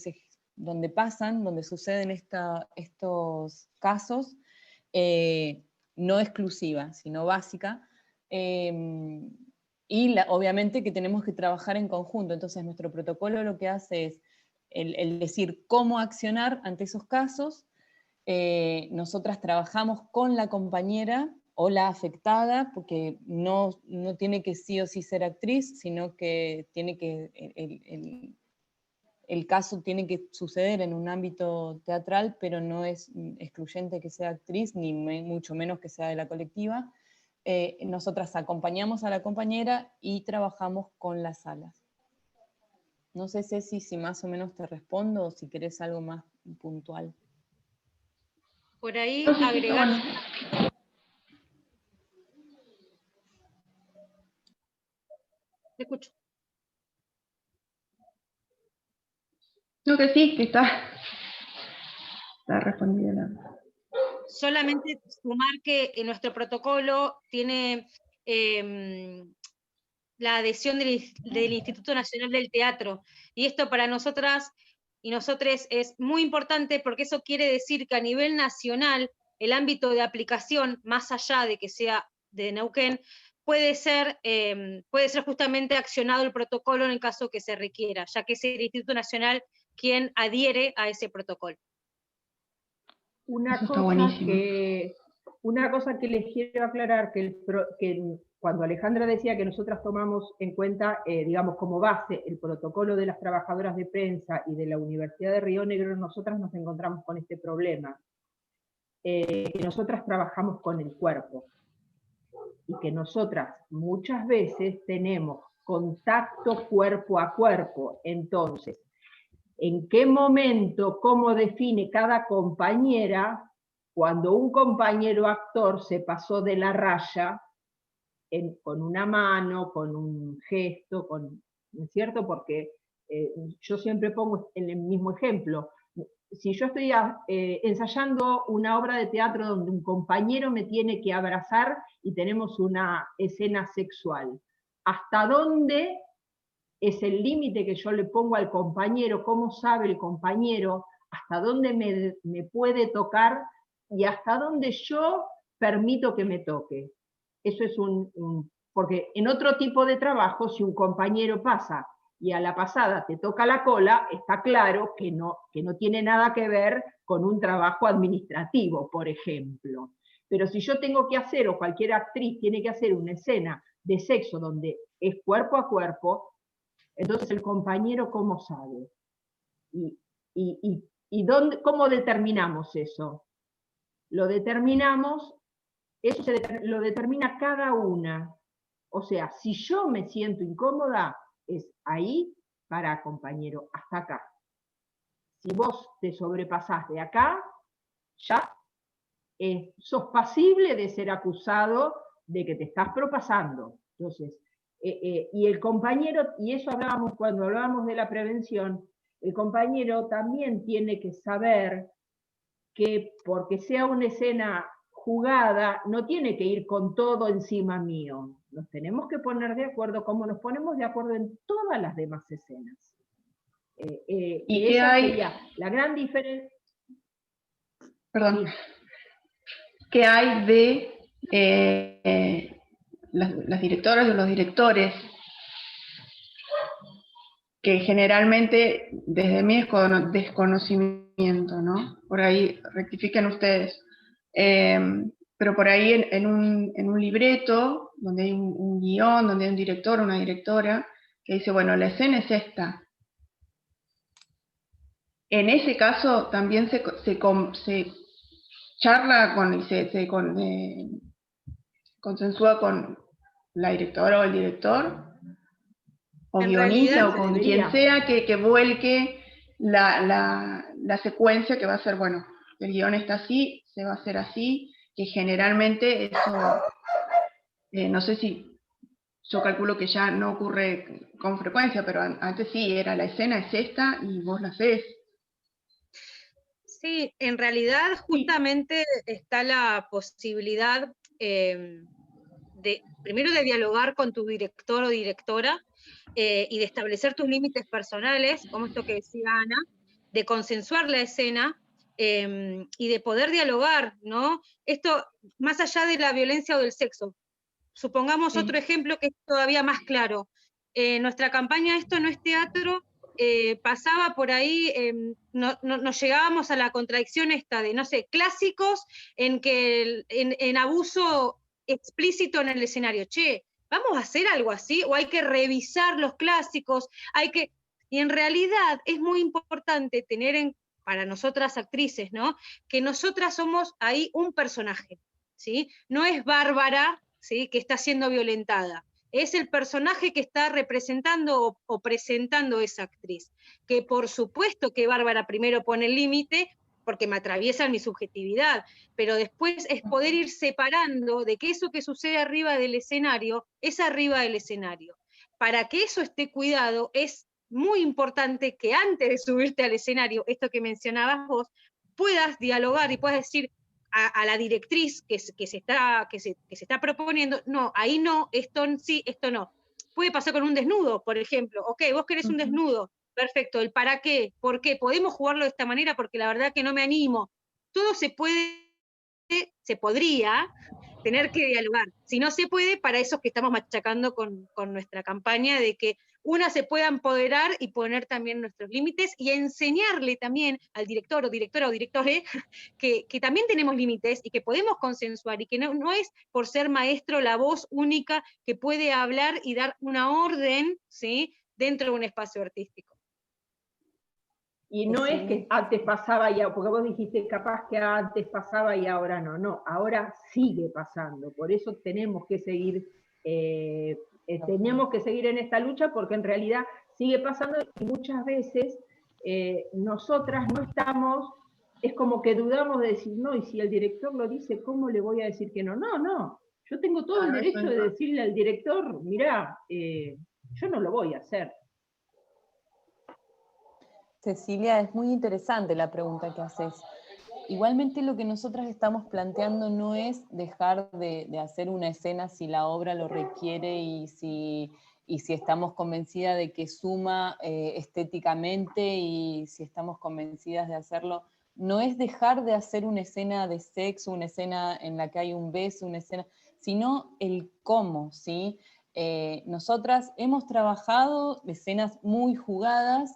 suceden estos casos, no exclusiva, sino básica, y obviamente que tenemos que trabajar en conjunto. Entonces nuestro protocolo lo que hace es el decir cómo accionar ante esos casos. Nosotras trabajamos con la compañera o la afectada, porque no tiene que sí o sí ser actriz, sino que el caso tiene que suceder en un ámbito teatral, pero no es excluyente que sea actriz, ni mucho menos que sea de la colectiva. Nosotras acompañamos a la compañera y trabajamos con las salas. No sé, Ceci, si más o menos te respondo o si querés algo más puntual. Por ahí agregar... Te escucho. No, que sí, que está respondida. Solamente sumar que en nuestro protocolo tiene la adhesión del Instituto Nacional del Teatro, y esto para nosotras y nosotros es muy importante porque eso quiere decir que a nivel nacional el ámbito de aplicación, más allá de que sea de Neuquén, puede ser justamente accionado el protocolo en el caso que se requiera, ya que es el Instituto Nacional quien adhiere a ese protocolo. Una cosa que les quiero aclarar, que cuando Alejandra decía que nosotras tomamos en cuenta, digamos, como base el protocolo de las trabajadoras de prensa y de la Universidad de Río Negro, nosotras nos encontramos con este problema, que nosotras trabajamos con el cuerpo, y que nosotras muchas veces tenemos contacto cuerpo a cuerpo. Entonces, ¿en qué momento, cómo define cada compañera cuando un compañero actor se pasó de la raya con una mano, con un gesto, ¿no es cierto? Porque yo siempre pongo el mismo ejemplo. Si yo estoy ensayando una obra de teatro donde un compañero me tiene que abrazar y tenemos una escena sexual, ¿hasta dónde es el límite que yo le pongo al compañero? ¿Cómo sabe el compañero hasta dónde me puede tocar y hasta dónde yo permito que me toque? Eso es porque en otro tipo de trabajo, si un compañero pasa y a la pasada te toca la cola, está claro que no tiene nada que ver con un trabajo administrativo, por ejemplo. Pero si yo tengo que hacer, o cualquier actriz tiene que hacer una escena de sexo donde es cuerpo a cuerpo, entonces el compañero ¿cómo sabe? ¿Cómo determinamos eso? Lo determinamos, lo determina cada una. O sea, si yo me siento incómoda, es ahí, para compañero, hasta acá. Si vos te sobrepasás de acá, ya sos pasible de ser acusado de que te estás propasando. Entonces, y el compañero, y eso hablábamos cuando hablábamos de la prevención, el compañero también tiene que saber que porque sea una escena jugada, no tiene que ir con todo encima mío. Nos tenemos que poner de acuerdo como nos ponemos de acuerdo en todas las demás escenas. ¿Y qué hay? Sería la gran diferencia. Perdón. ¿Qué hay de las directoras o los directores que generalmente, desde mi desconocimiento, ¿no? Por ahí, rectifiquen ustedes, pero por ahí en un libreto, donde hay un guión, donde hay un director, una directora, que dice, bueno, la escena es esta. En ese caso también se charla se consensúa con la directora o el director, o En guionista, realidad, o con quien sea que vuelque la secuencia que va a ser, bueno, el guión está así, se va a hacer así, que generalmente eso, no sé si, yo calculo que ya no ocurre con frecuencia, pero antes sí, era la escena es esta y vos la hacés. Sí, en realidad justamente está la posibilidad primero de dialogar con tu director o directora y de establecer tus límites personales, como esto que decía Ana, de consensuar la escena y de poder dialogar, ¿no? Esto, más allá de la violencia o del sexo. Supongamos otro ejemplo que es todavía más claro. Nuestra campaña Esto no es teatro pasaba por ahí, nos llegábamos a la contradicción esta de, no sé, clásicos en abuso explícito en el escenario. Che, ¿vamos a hacer algo así? ¿O hay que revisar los clásicos? Y en realidad es muy importante tener para nosotras actrices, ¿no? Que nosotras somos ahí un personaje, ¿sí? No es Bárbara, ¿sí? Que está siendo violentada. Es el personaje que está representando o presentando esa actriz. Que por supuesto que Bárbara primero pone el límite, porque me atraviesa mi subjetividad, pero después es poder ir separando de que eso que sucede arriba del escenario es arriba del escenario. Para que eso esté cuidado, es muy importante que antes de subirte al escenario, esto que mencionabas vos, puedas dialogar y puedas decir, a la directriz que se está proponiendo, no, ahí no, esto sí, esto no. Puede pasar con un desnudo, por ejemplo. Ok, vos querés un desnudo, perfecto, el para qué, por qué, podemos jugarlo de esta manera porque la verdad que no me animo. Todo se podría tener que dialogar. Si no se puede, para esos que estamos machacando con nuestra campaña de que una se pueda empoderar y poner también nuestros límites y enseñarle también al director o directora o directores que también tenemos límites y que podemos consensuar y que no es por ser maestro la voz única que puede hablar y dar una orden, ¿sí?, dentro de un espacio artístico. Y no es que antes pasaba y porque vos dijiste capaz que antes pasaba y ahora no, ahora sigue pasando, por eso tenemos que seguir en esta lucha porque en realidad sigue pasando y muchas veces nosotras no estamos, es como que dudamos de decir no, y si el director lo dice, ¿cómo le voy a decir que no? No, yo tengo todo el derecho de decirle al director, mirá, yo no lo voy a hacer. Cecilia, es muy interesante la pregunta que haces. Igualmente lo que nosotras estamos planteando no es dejar de hacer una escena si la obra lo requiere y si estamos convencidas de que suma estéticamente y si estamos convencidas de hacerlo. No es dejar de hacer una escena de sexo, una escena en la que hay un beso, una escena, sino el cómo, ¿sí? Nosotras hemos trabajado escenas muy jugadas.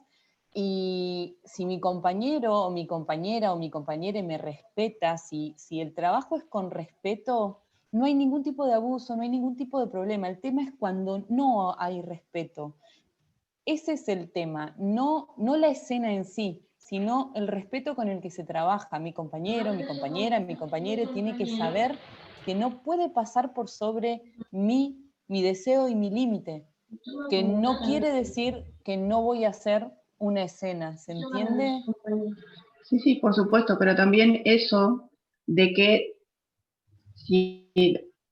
Y si mi compañero o mi compañera o mi compañera me respeta, si el trabajo es con respeto, no hay ningún tipo de abuso, no hay ningún tipo de problema. El tema es cuando no hay respeto. Ese es el tema, no la escena en sí, sino el respeto con el que se trabaja. Mi compañero, mi compañera, mi compañera tiene que saber que no puede pasar por sobre mi deseo y mi límite, que no quiere decir que no voy a hacer una escena, ¿se entiende? Sí, por supuesto, pero también eso de que si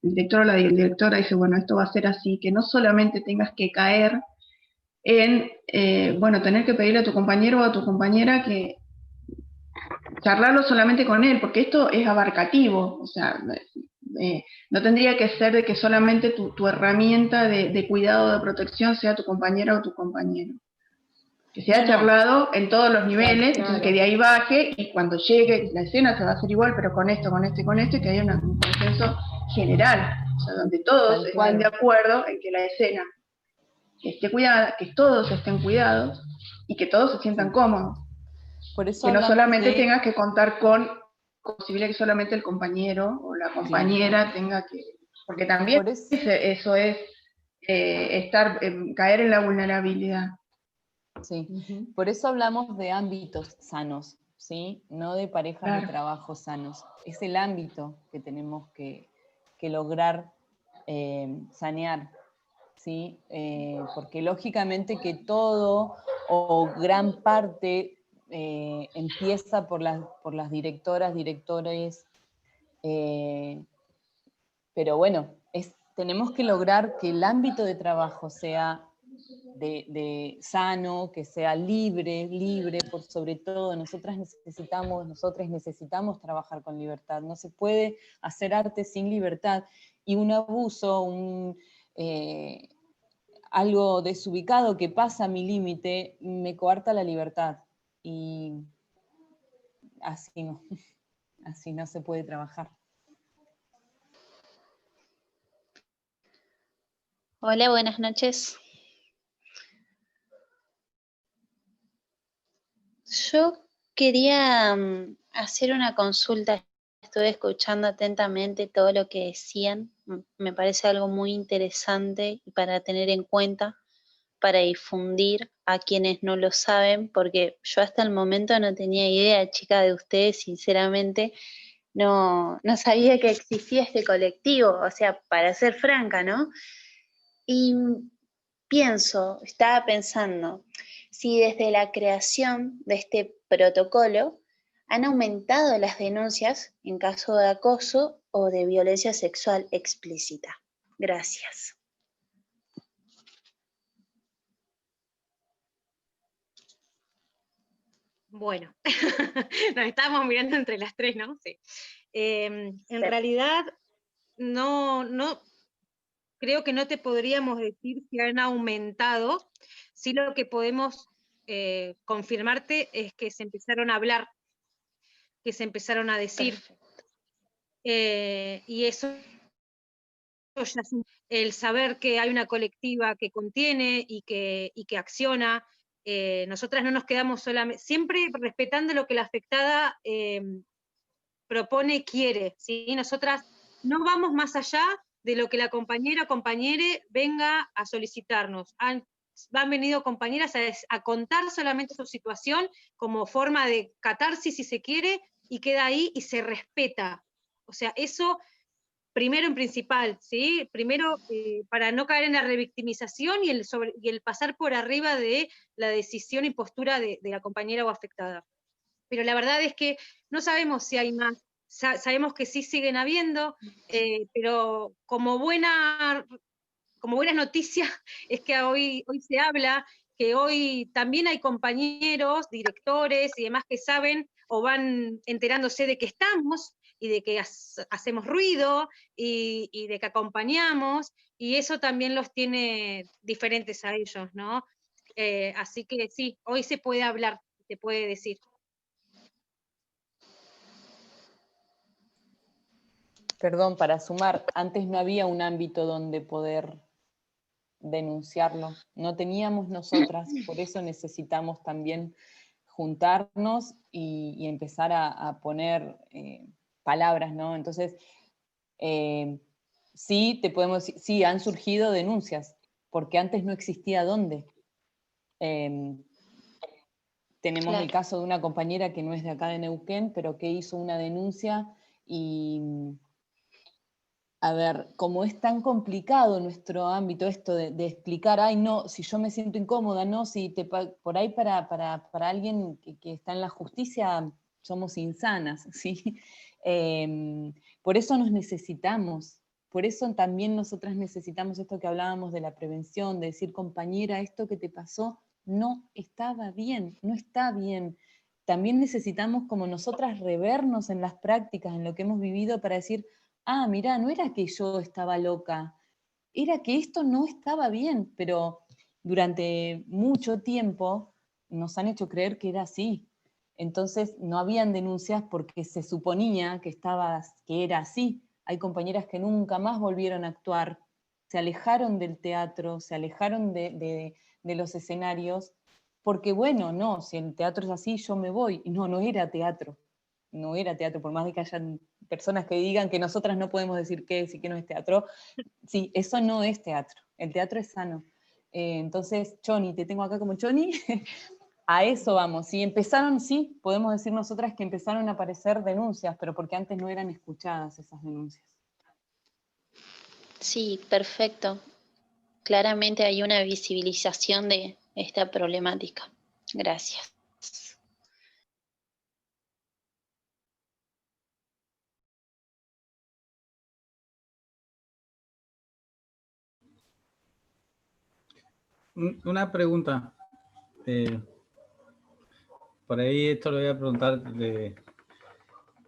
director o la directora dice, bueno, esto va a ser así, que no solamente tengas que caer en, bueno, tener que pedirle a tu compañero o a tu compañera que charlarlo solamente con él, porque esto es abarcativo, o sea, no tendría que ser de que solamente tu herramienta de cuidado, de protección sea tu compañera o tu compañero. Que sea charlado en todos los niveles, Claro. entonces que de ahí baje y cuando llegue la escena se va a hacer igual, pero con esto, con esto y con esto, y que haya un consenso general, o sea, donde todos estén de acuerdo en que la escena esté cuidada, que todos estén cuidados y que todos se sientan cómodos. Por eso que no solamente de... tengas que contar con posible que solamente el compañero o la compañera tenga que... Porque también eso es caer en la vulnerabilidad. Sí, por eso hablamos de ámbitos sanos, ¿sí? No de parejas de trabajo sanos. Es el ámbito que tenemos que lograr sanear, ¿sí? Porque lógicamente que todo o gran parte empieza por las directoras, directores, pero bueno, tenemos que lograr que el ámbito de trabajo sea de sano, que sea libre, por sobre todo. Nosotros necesitamos trabajar con libertad. No se puede hacer arte sin libertad. Y un abuso, algo desubicado que pasa mi límite, me coarta la libertad. Y así no se puede trabajar. Hola, buenas noches. Yo quería hacer una consulta. Estuve escuchando atentamente todo lo que decían. Me parece algo muy interesante para tener en cuenta, para difundir a quienes no lo saben, porque yo hasta el momento no tenía idea, chica, de ustedes, sinceramente. No sabía que existía este colectivo, o sea, para ser franca, ¿no? Y estaba pensando, si desde la creación de este protocolo han aumentado las denuncias en caso de acoso o de violencia sexual explícita. Gracias. Bueno, nos estábamos mirando entre las tres, ¿no? Sí. En realidad, no, creo que no te podríamos decir si han aumentado. Sí, lo que podemos confirmarte es que se empezaron a hablar, que se empezaron a decir. Y eso ya es el saber que hay una colectiva que contiene y que acciona. Nosotras no nos quedamos solamente, siempre respetando lo que la afectada propone, quiere, ¿sí? Nosotras no vamos más allá de lo que la compañera o compañere venga a solicitarnos. Han venido compañeras a contar solamente su situación como forma de catarsis, si se quiere, y queda ahí y se respeta. O sea, eso primero en principal, ¿sí? Primero, para no caer en la revictimización y el pasar por arriba de la decisión y postura de la compañera o afectada. Pero la verdad es que no sabemos si hay más. Sabemos que sí siguen habiendo, pero como buena noticia es que hoy se habla que hoy también hay compañeros, directores y demás que saben o van enterándose de que estamos y de que hacemos ruido y de que acompañamos, y eso también los tiene diferentes a ellos, ¿no? Así que sí, hoy se puede hablar, se puede decir. Perdón, para sumar, antes no había un ámbito donde poder denunciarlo, no teníamos nosotras, por eso necesitamos también juntarnos y empezar a poner palabras, ¿no? Entonces, sí, te podemos decir, sí, han surgido denuncias, porque antes no existía dónde. Tenemos el caso de una compañera que no es de acá de Neuquén, pero que hizo una denuncia y... A ver, como es tan complicado nuestro ámbito esto de explicar, ay no, si yo me siento incómoda, no, si por ahí para alguien que está en la justicia somos insanas, ¿sí? Por eso nos necesitamos, Por eso también nosotras necesitamos esto que hablábamos de la prevención, de decir, compañera, esto que te pasó no estaba bien, no está bien. También necesitamos como nosotras revernos en las prácticas, en lo que hemos vivido para decir, ah, mirá, no era que yo estaba loca, era que esto no estaba bien, pero durante mucho tiempo nos han hecho creer que era así. Entonces no habían denuncias porque se suponía que era así. Hay compañeras que nunca más volvieron a actuar, se alejaron del teatro, se alejaron de los escenarios, porque bueno, no, si el teatro es así, yo me voy. Y no era teatro, no era teatro, por más de que hayan personas que digan que nosotras no podemos decir qué es y qué no es teatro. Sí, eso no es teatro, el teatro es sano. Entonces, Choni, te tengo acá como Choni, a eso vamos. Sí, empezaron, sí, podemos decir nosotras que empezaron a aparecer denuncias, pero porque antes no eran escuchadas esas denuncias. Sí, perfecto. Claramente hay una visibilización de esta problemática. Gracias. Una pregunta. Por ahí esto lo voy a preguntar.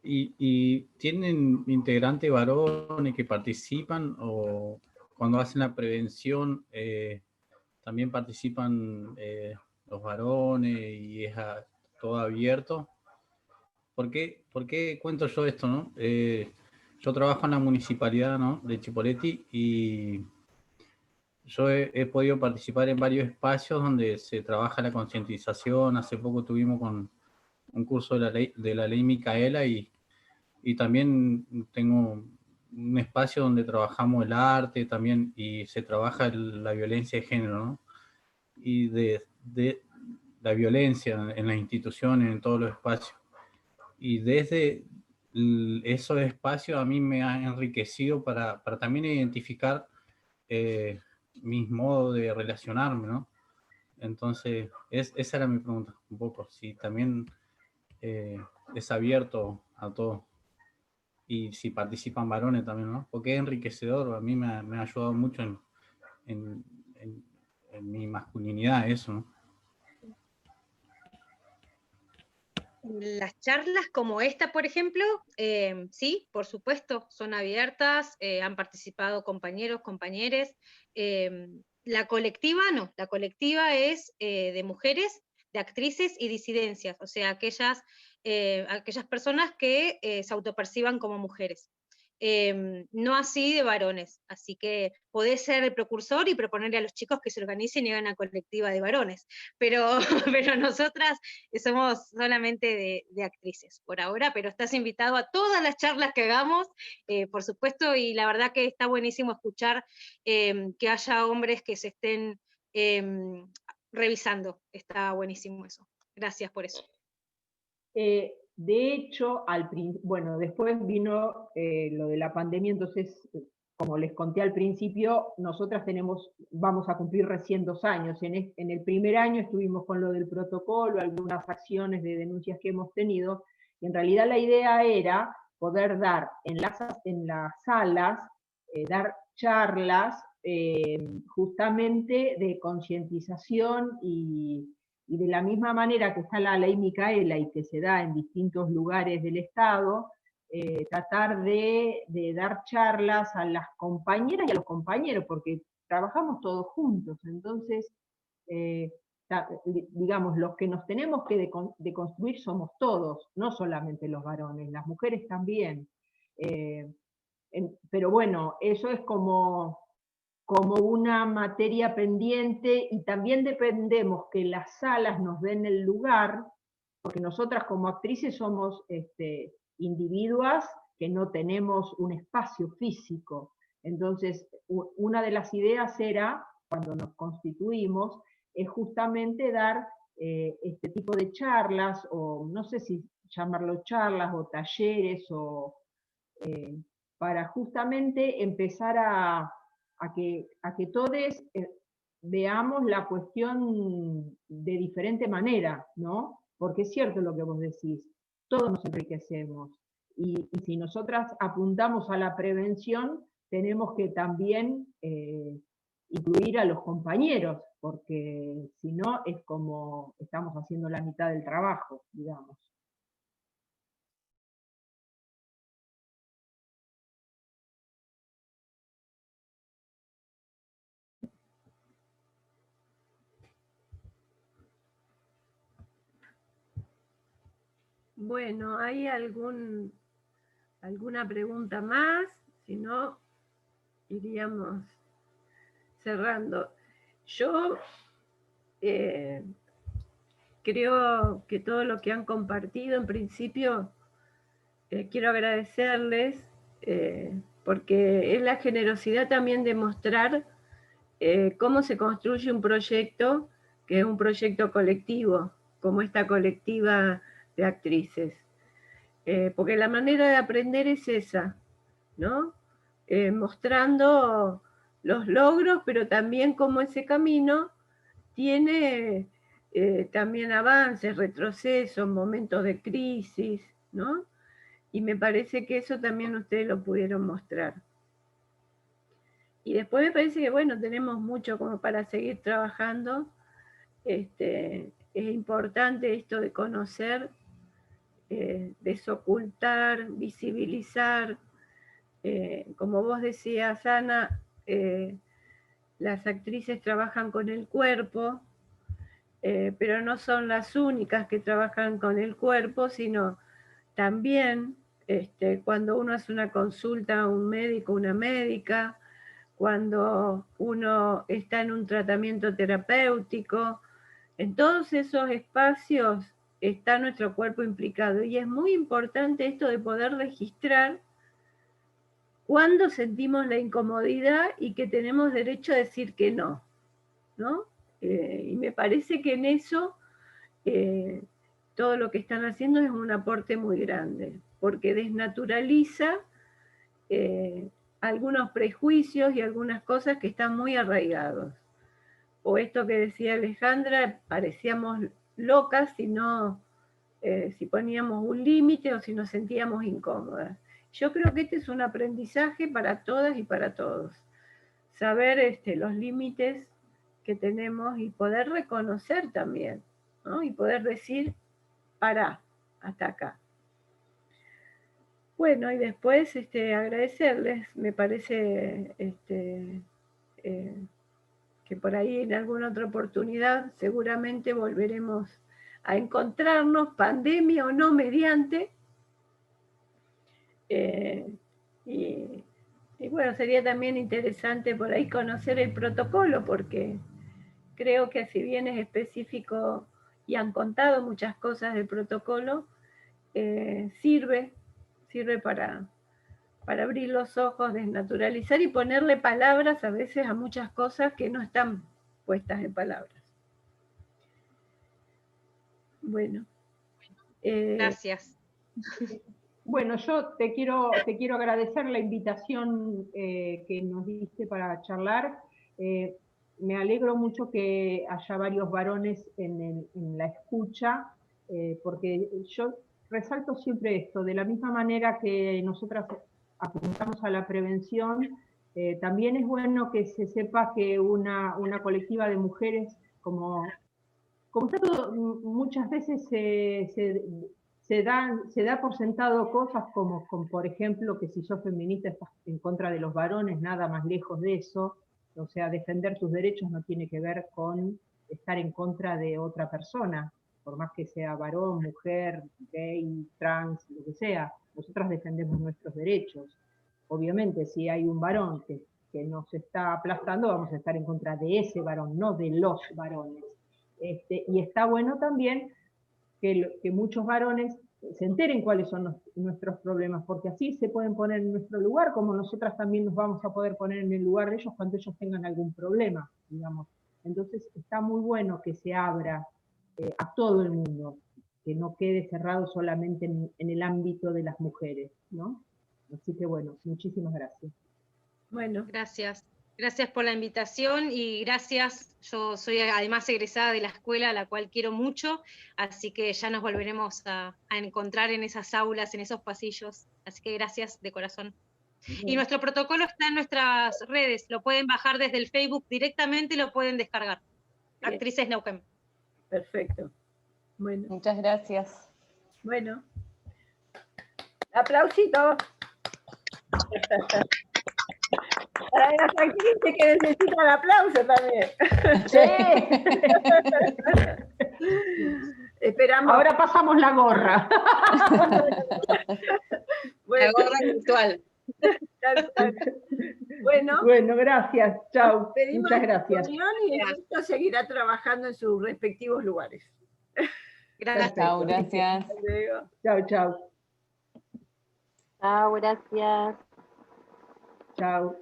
¿Y tienen integrantes varones que participan o cuando hacen la prevención también participan los varones y es todo abierto? ¿Por qué cuento yo esto, no? Yo trabajo en la municipalidad, ¿no?, de Chipoleti y yo he podido participar en varios espacios donde se trabaja la concientización. Hace poco tuvimos con un curso de la ley Micaela y también tengo un espacio donde trabajamos el arte también y se trabaja la violencia de género, ¿no? Y de la violencia en las instituciones, en todos los espacios. Y desde esos espacios a mí me ha enriquecido para también identificar mis modos de relacionarme, ¿no? Entonces, esa era mi pregunta, un poco, si también es abierto a todo. Y si participan varones también, ¿no? Porque es enriquecedor, a mí me ha ayudado mucho en mi masculinidad eso, ¿no? Las charlas como esta, por ejemplo, sí, por supuesto, son abiertas, han participado compañeros, compañeres. La colectiva no, la colectiva es de mujeres, de actrices y disidencias, o sea, aquellas personas que se autoperciban como mujeres. No así de varones, así que podés ser el precursor y proponerle a los chicos que se organicen y hagan una colectiva de varones, pero nosotras somos solamente de actrices por ahora, pero estás invitado a todas las charlas que hagamos, por supuesto, y la verdad que está buenísimo escuchar que haya hombres que se estén revisando, está buenísimo eso. Gracias por eso. De hecho, bueno, después vino lo de la pandemia, entonces, como les conté al principio, nosotras vamos a cumplir recién 2 años. En el primer año estuvimos con lo del protocolo, algunas acciones de denuncias que hemos tenido, y en realidad la idea era poder dar en las salas, dar charlas justamente de concientización y de la misma manera que está la ley Micaela y que se da en distintos lugares del Estado, tratar de dar charlas a las compañeras y a los compañeros, porque trabajamos todos juntos. Entonces, digamos, los que nos tenemos que deconstruir somos todos, no solamente los varones, las mujeres también. Pero bueno, eso es como una materia pendiente, y también dependemos que las salas nos den el lugar, porque nosotras como actrices somos individuas que no tenemos un espacio físico. Entonces, una de las ideas era, cuando nos constituimos, es justamente dar este tipo de charlas, o no sé si llamarlo charlas o talleres, o para justamente empezar a que todos veamos la cuestión de diferente manera, ¿no? Porque es cierto lo que vos decís, todos nos enriquecemos. Y si nosotras apuntamos a la prevención, tenemos que también incluir a los compañeros, porque si no es como estamos haciendo la mitad del trabajo, digamos. Bueno, ¿hay alguna pregunta más? Si no, iríamos cerrando. Yo creo que todo lo que han compartido, en principio, quiero agradecerles, porque es la generosidad también de mostrar cómo se construye un proyecto, que es un proyecto colectivo, como esta colectiva de actrices. Porque la manera de aprender es esa, ¿no? Mostrando los logros, pero también cómo ese camino tiene también avances, retrocesos, momentos de crisis, ¿no? Y me parece que eso también ustedes lo pudieron mostrar. Y después me parece que, bueno, tenemos mucho como para seguir trabajando. Es importante esto de conocer, desocultar, visibilizar. Como vos decías, Ana, las actrices trabajan con el cuerpo, pero no son las únicas que trabajan con el cuerpo, sino también cuando uno hace una consulta a un médico, una médica, cuando uno está en un tratamiento terapéutico, en todos esos espacios está nuestro cuerpo implicado. Y es muy importante esto de poder registrar cuándo sentimos la incomodidad y que tenemos derecho a decir que no, ¿no? Y me parece que en eso todo lo que están haciendo es un aporte muy grande, porque desnaturaliza algunos prejuicios y algunas cosas que están muy arraigados. O esto que decía Alejandra, parecíamos locas si no, si poníamos un límite o si nos sentíamos incómodas. Yo creo que este es un aprendizaje para todas y para todos. Saber los límites que tenemos y poder reconocer también, ¿no? Y poder decir, pará, hasta acá. Bueno, y después agradecerles, me parece que por ahí en alguna otra oportunidad seguramente volveremos a encontrarnos, pandemia o no mediante, y bueno, sería también interesante por ahí conocer el protocolo, porque creo que si bien es específico y han contado muchas cosas del protocolo, sirve para abrir los ojos, desnaturalizar y ponerle palabras a veces a muchas cosas que no están puestas en palabras. Bueno. Gracias. Bueno, yo te quiero agradecer la invitación que nos diste para charlar. Me alegro mucho que haya varios varones en la escucha, porque yo resalto siempre esto, de la misma manera que nosotras apuntamos a la prevención, también es bueno que se sepa que una colectiva de mujeres, como está todo, muchas veces se da por sentado cosas como, por ejemplo, que si sos feminista estás en contra de los varones, nada más lejos de eso. O sea, defender tus derechos no tiene que ver con estar en contra de otra persona, por más que sea varón, mujer, gay, trans, lo que sea. Nosotras defendemos nuestros derechos. Obviamente, si hay un varón que nos está aplastando, vamos a estar en contra de ese varón, no de los varones. Y está bueno también que muchos varones se enteren cuáles son nuestros problemas, porque así se pueden poner en nuestro lugar, como nosotras también nos vamos a poder poner en el lugar de ellos cuando ellos tengan algún problema, digamos. Entonces está muy bueno que se abra a todo el mundo, que no quede cerrado solamente en el ámbito de las mujeres, ¿no? Así que bueno, muchísimas gracias. Bueno. Gracias. Gracias por la invitación y gracias. Yo soy además egresada de la escuela, a la cual quiero mucho, así que ya nos volveremos a encontrar en esas aulas, en esos pasillos. Así que gracias de corazón. Y nuestro protocolo está en nuestras redes, lo pueden bajar desde el Facebook directamente y lo pueden descargar. Bien. Actrices Neuquén. Perfecto. Bueno, Muchas gracias. bueno. Aplausitos. Para las actrices que necesitan aplauso también. Esperamos. Ahora pasamos la gorra. Bueno, La gorra virtual. tal cual. Bueno, Bueno, gracias. Chao. pedimos Muchas gracias. reunión y el resto seguirá trabajando en sus respectivos lugares. Gracias. Chao, gracias. Hasta luego. Chao, chao. Chao, gracias. Chao.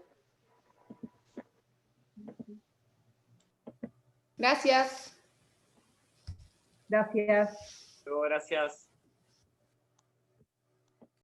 Gracias. Gracias. Gracias.